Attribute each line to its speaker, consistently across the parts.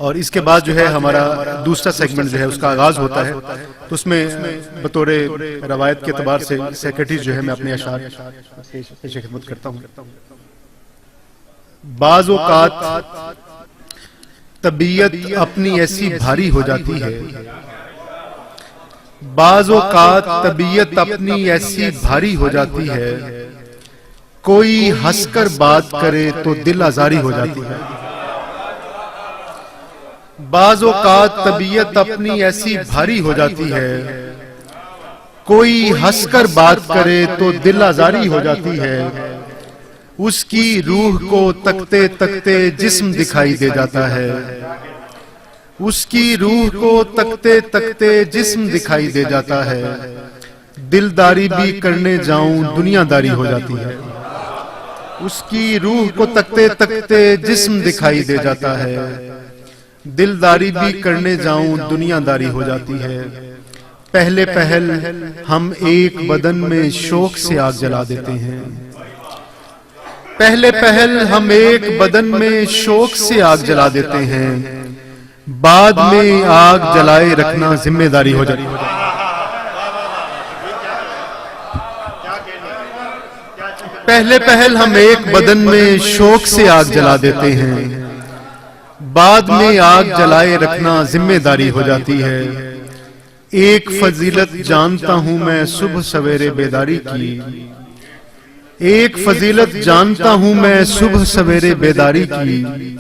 Speaker 1: और इसके बाद जो है हमारा दूसरा सेगमेंट जो है उसका आगाज होता है। तो उसमें बतौर रवायत के एतबार से सेक्रेटरी जो है मैं अपने अशार पेश खिदमत करता हूँ। बाज़ औक़ात तबीयत अपनी ऐसी भारी हो जाती है, बाज़ औक़ात तबीयत अपनी ऐसी भारी हो जाती है, कोई हंसकर बात करे तो दिल आजारी हो जाती है। बाज़ औक़ात तबीयत अपनी ऐसी भारी हो जाती है, कोई हंसकर बात करे तो दिल आजारी हो जाती है। उसकी रूह को तकते तकते जिस्म दिखाई दे जाता है, उसकी रूह को तकते तकते जिस्म दिखाई दे जाता है। दिलदारी भी करने जाऊं दुनियादारी हो जाती है। उसकी रूह को तकते तकते जिस्म दिखाई दे जाता है, दिलदारी भी करने जाऊं दुनियादारी हो जाती है। पहले पहल हम एक बदन में शौक से आग जला देते हैं, पहले पहल हम एक बदन में शौक से आग जला देते हैं, बाद में आग जलाए रखना जिम्मेदारी हो जाती है। पहले पहल हम एक बदन में शौक से आग जला देते हैं, बाद में आग जलाए रखना जिम्मेदारी हो जाती है। एक फजीलत जानता हूं मैं सुबह सवेरे बेदारी की, एक फजीलत जानता हूं मैं सुबह सवेरे बेदारी की।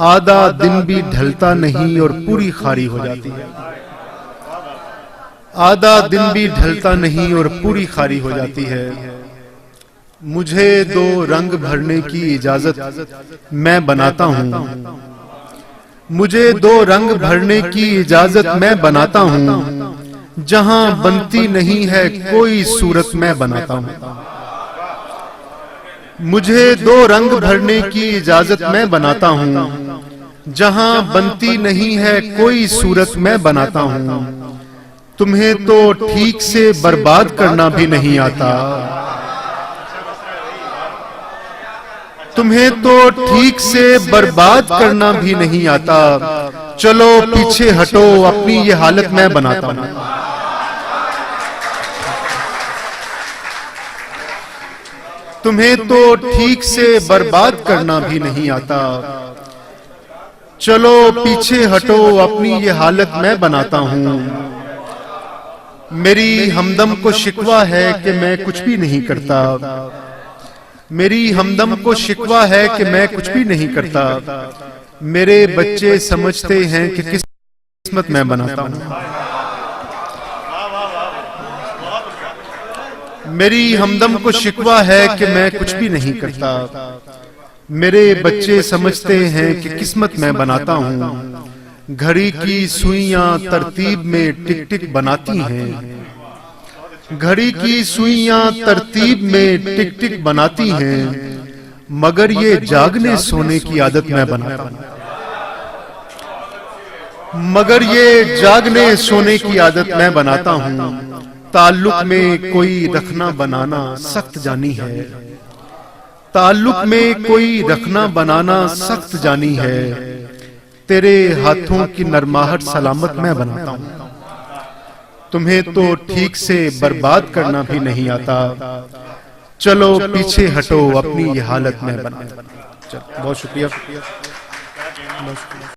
Speaker 1: आधा दिन भी ढलता नहीं और पूरी खारी हो जाती है, आधा दिन भी ढलता नहीं और पूरी खारी हो जाती है। मुझे दो रंग भरने की इजाजत मैं बनाता हूं, मुझे दो रंग भरने की इजाजत मैं बनाता हूं, जहां बनती नहीं है कोई सूरत मैं बनाता हूं। मुझे दो रंग भरने की इजाजत मैं बनाता हूं, जहां बनती नहीं है कोई सूरत मैं बनाता हूं। तुम्हें तो ठीक से बर्बाद करना भी नहीं आता, तुम्हें तो ठीक से बर्बाद करना भी नहीं आता। चलो पीछे हटो अपनी ये हालत मैं बनाता हूं। तुम्हें तो ठीक से बर्बाद करना भी नहीं आता। चलो पीछे हटो अपनी ये हालत मैं बनाता हूं। मेरी हमदम को शिकवा है कि मैं कुछ भी नहीं करता, मेरी हमदम को शिकवा है कि मैं कुछ भी नहीं करता। मेरे बच्चे समझते हैं कि किस्मत मैं बनाता हूं। मेरी हमदम को शिकवा है कि मैं कुछ भी नहीं करता। मेरे बच्चे समझते हैं कि किस्मत मैं बनाता हूं। घड़ी की सुइयां तरतीब में टिक टिक बनाती हैं, घड़ी की सुइयां तरतीब में टिक टिक बनाती हैं, मगर ये जागने सोने की आदत मैं बनाता हूं। मगर ये जागने सोने की आदत मैं बनाता हूं। ताल्लुक में कोई रखना बनाना सख्त जानी है, ताल्लुक में कोई रखना बनाना सख्त जानी है। तेरे हाथों की नरमाहट सलामत मैं बनाता हूं। तुम्हें तो ठीक से बर्बाद करना भी नहीं आता। चलो पीछे हटो अपनी ये हालत मैं बनाता हूं। बहुत शुक्रिया।